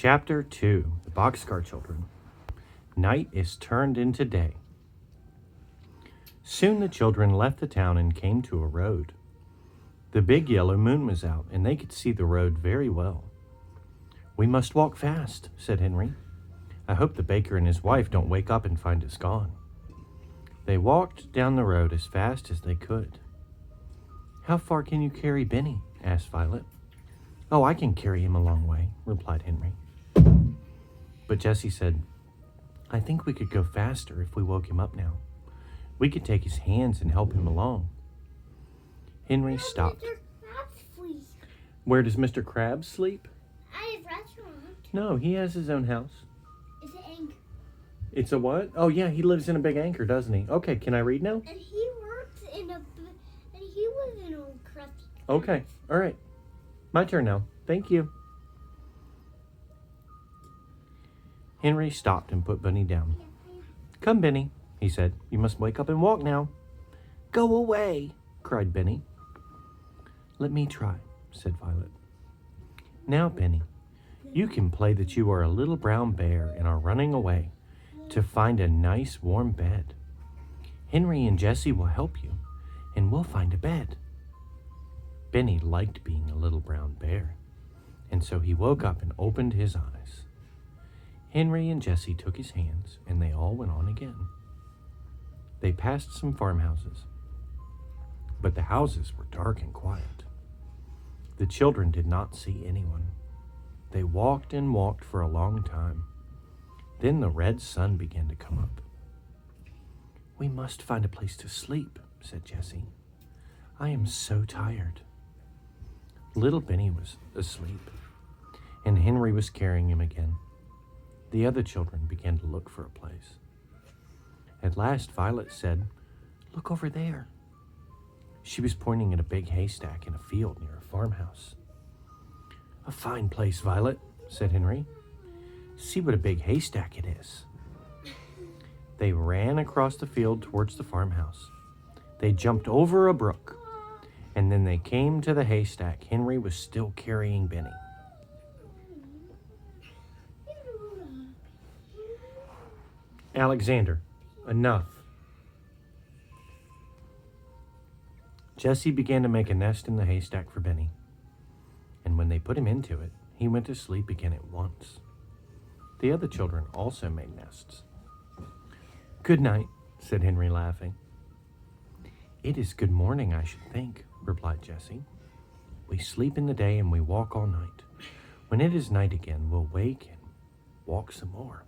Chapter 2, The Boxcar Children. Night is turned into day. Soon the children left the town and came to a road. The big yellow moon was out, and they could see the road very well. "We must walk fast," said Henry. "I hope the baker and his wife don't wake up and find us gone." They walked down the road as fast as they could. "How far can you carry Benny?" asked Violet. "Oh, I can carry him a long way," replied Henry. But Jessie said, "I think we could go faster if we woke him up now. We could take his hands and help him along." Henry stopped. Mr. Krabs, please. "Where does Mr. Krabs sleep?" At his restaurant. "No, he has his own house." It's an anchor. "It's a what?" "Oh, yeah, he lives in a big anchor, doesn't he?" "Okay, can I read now?" And he works in a... And he was in a crusty... "Okay, all right. My turn now. Thank you." Henry stopped and put Bunny down. "Come, Benny," he said. "You must wake up and walk now." "Go away," cried Benny. "Let me try," said Violet. "Now, Benny, you can play that you are a little brown bear and are running away to find a nice warm bed. Henry and Jessie will help you, and we'll find a bed." Benny liked being a little brown bear, and so he woke up and opened his eyes. Henry and Jessie took his hands, and they all went on again. They passed some farmhouses, but the houses were dark and quiet. The children did not see anyone. They walked and walked for a long time. Then the red sun began to come up. "We must find a place to sleep," said Jessie. "I am so tired." Little Benny was asleep, and Henry was carrying him again. The other children began to look for a place. At last Violet said, "Look over there." She was pointing at a big haystack in a field near a farmhouse. "A fine place, Violet," said Henry. "See what a big haystack it is." They ran across the field towards the farmhouse. They jumped over a brook, and then they came to the haystack. Henry was still carrying Benny. "Alexander, enough." Jessie began to make a nest in the haystack for Benny, and when they put him into it, he went to sleep again at once. The other children also made nests. "Good night," said Henry, laughing. "It is good morning, I should think," replied Jessie. "We sleep in the day and we walk all night. When it is night again, we'll wake and walk some more."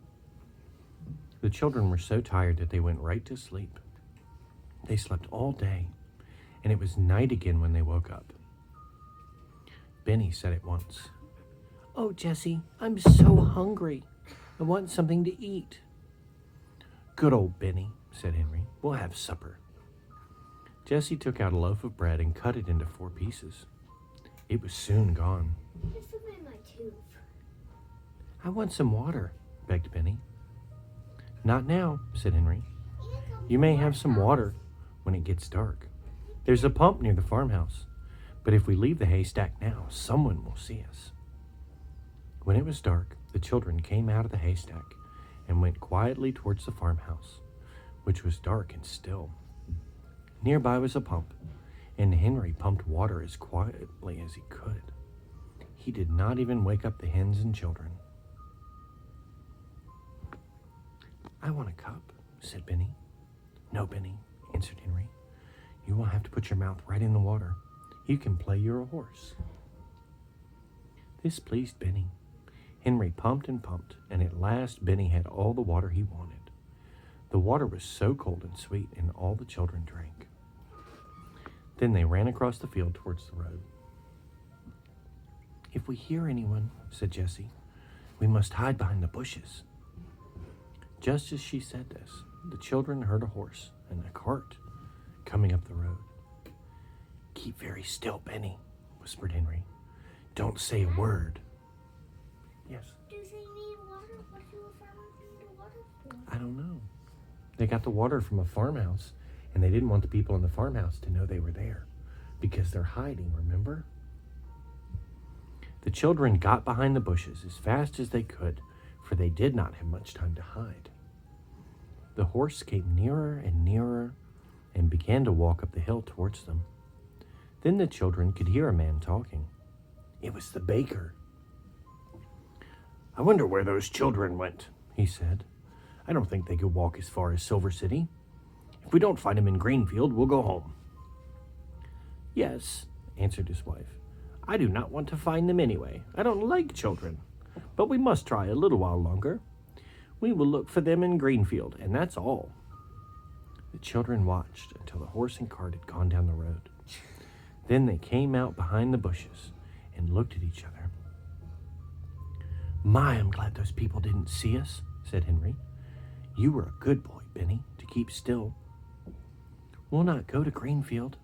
The children were so tired that they went right to sleep. They slept all day, and it was night again when they woke up. Benny said at once, "Oh, Jessie, I'm so hungry. I want something to eat." "Good old Benny," said Henry. "We'll have supper." Jessie took out a loaf of bread and cut it into 4 pieces. It was soon gone. There's something in my tooth. "I want some water," begged Benny. "Not now," said Henry. "You may have some water when it gets dark. There's a pump near the farmhouse, but if we leave the haystack now, someone will see us." When it was dark, the children came out of the haystack and went quietly towards the farmhouse, which was dark and still. Nearby was a pump, and Henry pumped water as quietly as he could. He did not even wake up the hens and children. "I want a cup," said Benny. "No, Benny," answered Henry. "You will have to put your mouth right in the water. You can play you're a horse." This pleased Benny. Henry pumped and pumped, and at last Benny had all the water he wanted. The water was so cold and sweet, and all the children drank. Then they ran across the field towards the road. "If we hear anyone," said Jessie, "we must hide behind the bushes." Just as she said this, the children heard a horse and a cart coming up the road. "Keep very still, Benny," whispered Henry. "Don't say a word." "Yes." Do they need water? What do farmers need water for? "I don't know. They got the water from a farmhouse, and they didn't want the people in the farmhouse to know they were there because they're hiding, remember?" The children got behind the bushes as fast as they could, for they did not have much time to hide. The horse came nearer and nearer and began to walk up the hill towards them. Then the children could hear a man talking. It was the baker. "I wonder where those children went," he said. "I don't think they could walk as far as Silver City. If we don't find them in Greenfield, we'll go home." "Yes," answered his wife. "I do not want to find them anyway. I don't like children. But we must try a little while longer. We will look for them in Greenfield, and that's all." The children watched until the horse and cart had gone down the road. Then they came out behind the bushes and looked at each other. "My, I'm glad those people didn't see us," said Henry. "You were a good boy, Benny, to keep still. We'll not go to Greenfield."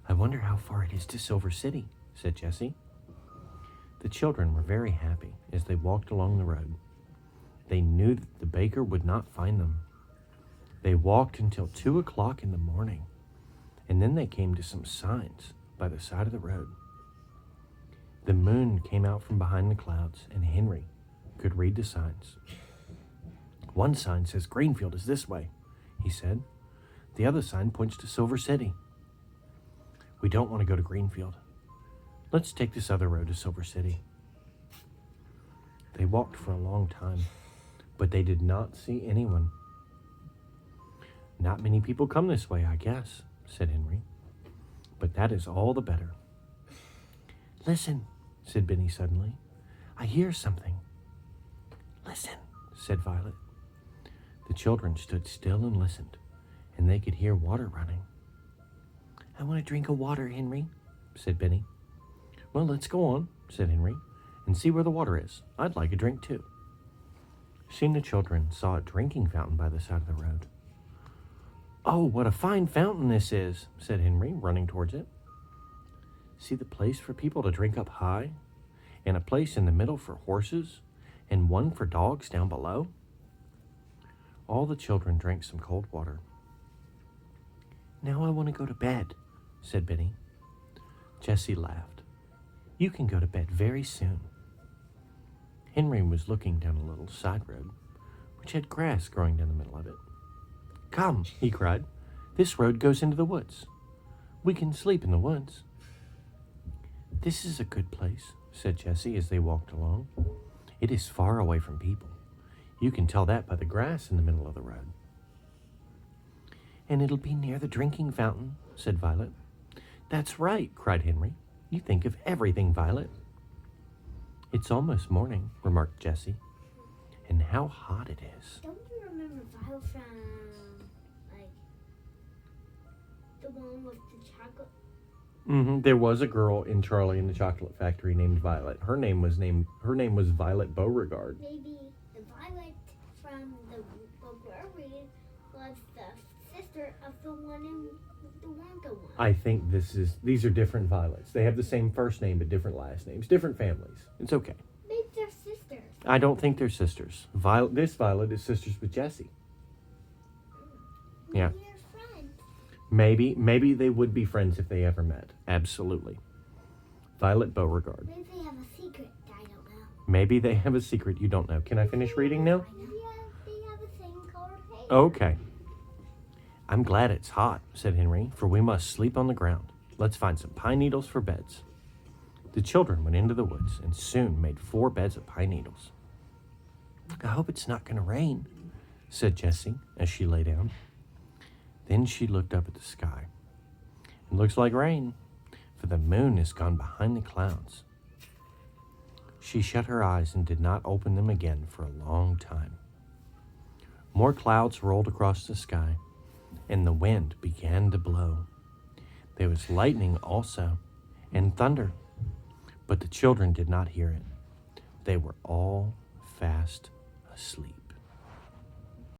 "I wonder how far it is to Silver City," said Jessie. The children were very happy as they walked along the road. They knew that the baker would not find them. They walked until 2 o'clock in the morning, and then they came to some signs by the side of the road. The moon came out from behind the clouds, and Henry could read the signs. "One sign says Greenfield is this way," he said. "The other sign points to Silver City. We don't want to go to Greenfield. Let's take this other road to Silver City." They walked for a long time, but they did not see anyone. "Not many people come this way, I guess," said Henry. "But that is all the better." "Listen," said Benny suddenly. "I hear something." "Listen," said Violet. The children stood still and listened, and they could hear water running. "I want a drink of water, Henry," said Benny. "Well, let's go on," said Henry, "and see where the water is. I'd like a drink too." Soon the children saw a drinking fountain by the side of the road. "Oh, what a fine fountain this is," said Henry, running towards it. "See the place for people to drink up high, and a place in the middle for horses, and one for dogs down below?" All the children drank some cold water. "Now I want to go to bed," said Benny. Jessie laughed. "You can go to bed very soon." Henry was looking down a little side road, which had grass growing down the middle of it. "Come," he cried. "This road goes into the woods. We can sleep in the woods." "This is a good place," said Jessie as they walked along. "It is far away from people. You can tell that by the grass in the middle of the road." "And it'll be near the drinking fountain," said Violet. "That's right," cried Henry. "You think of everything, Violet." "It's almost morning," remarked Jessie. "And how hot it is." Don't you remember Violet from, like, the one with the chocolate? There was a girl in Charlie and the Chocolate Factory named Violet. Her name was Violet Beauregard. Maybe the Violet from the book we're reading was the sister of the one in the Wonka one. I think these are different Violets. They have the same first name but different last names, different families. It's okay. Maybe they're sisters. I don't think they're sisters. This Violet is sisters with Jessie. Yeah. Maybe they're friends. Maybe they would be friends if they ever met. Absolutely. Violet Beauregard. Maybe they have a secret that I don't know. Maybe they have a secret you don't know. Can I finish reading now? Yeah, they have a thing called hair. Okay. "I'm glad it's hot," said Henry, "for we must sleep on the ground. Let's find some pine needles for beds." The children went into the woods and soon made 4 beds of pine needles. "I hope it's not going to rain," said Jessie as she lay down. Then she looked up at the sky. "It looks like rain, for the moon has gone behind the clouds." She shut her eyes and did not open them again for a long time. More clouds rolled across the sky, and the wind began to blow. There was lightning also, and thunder, but the children did not hear it. They were all fast asleep.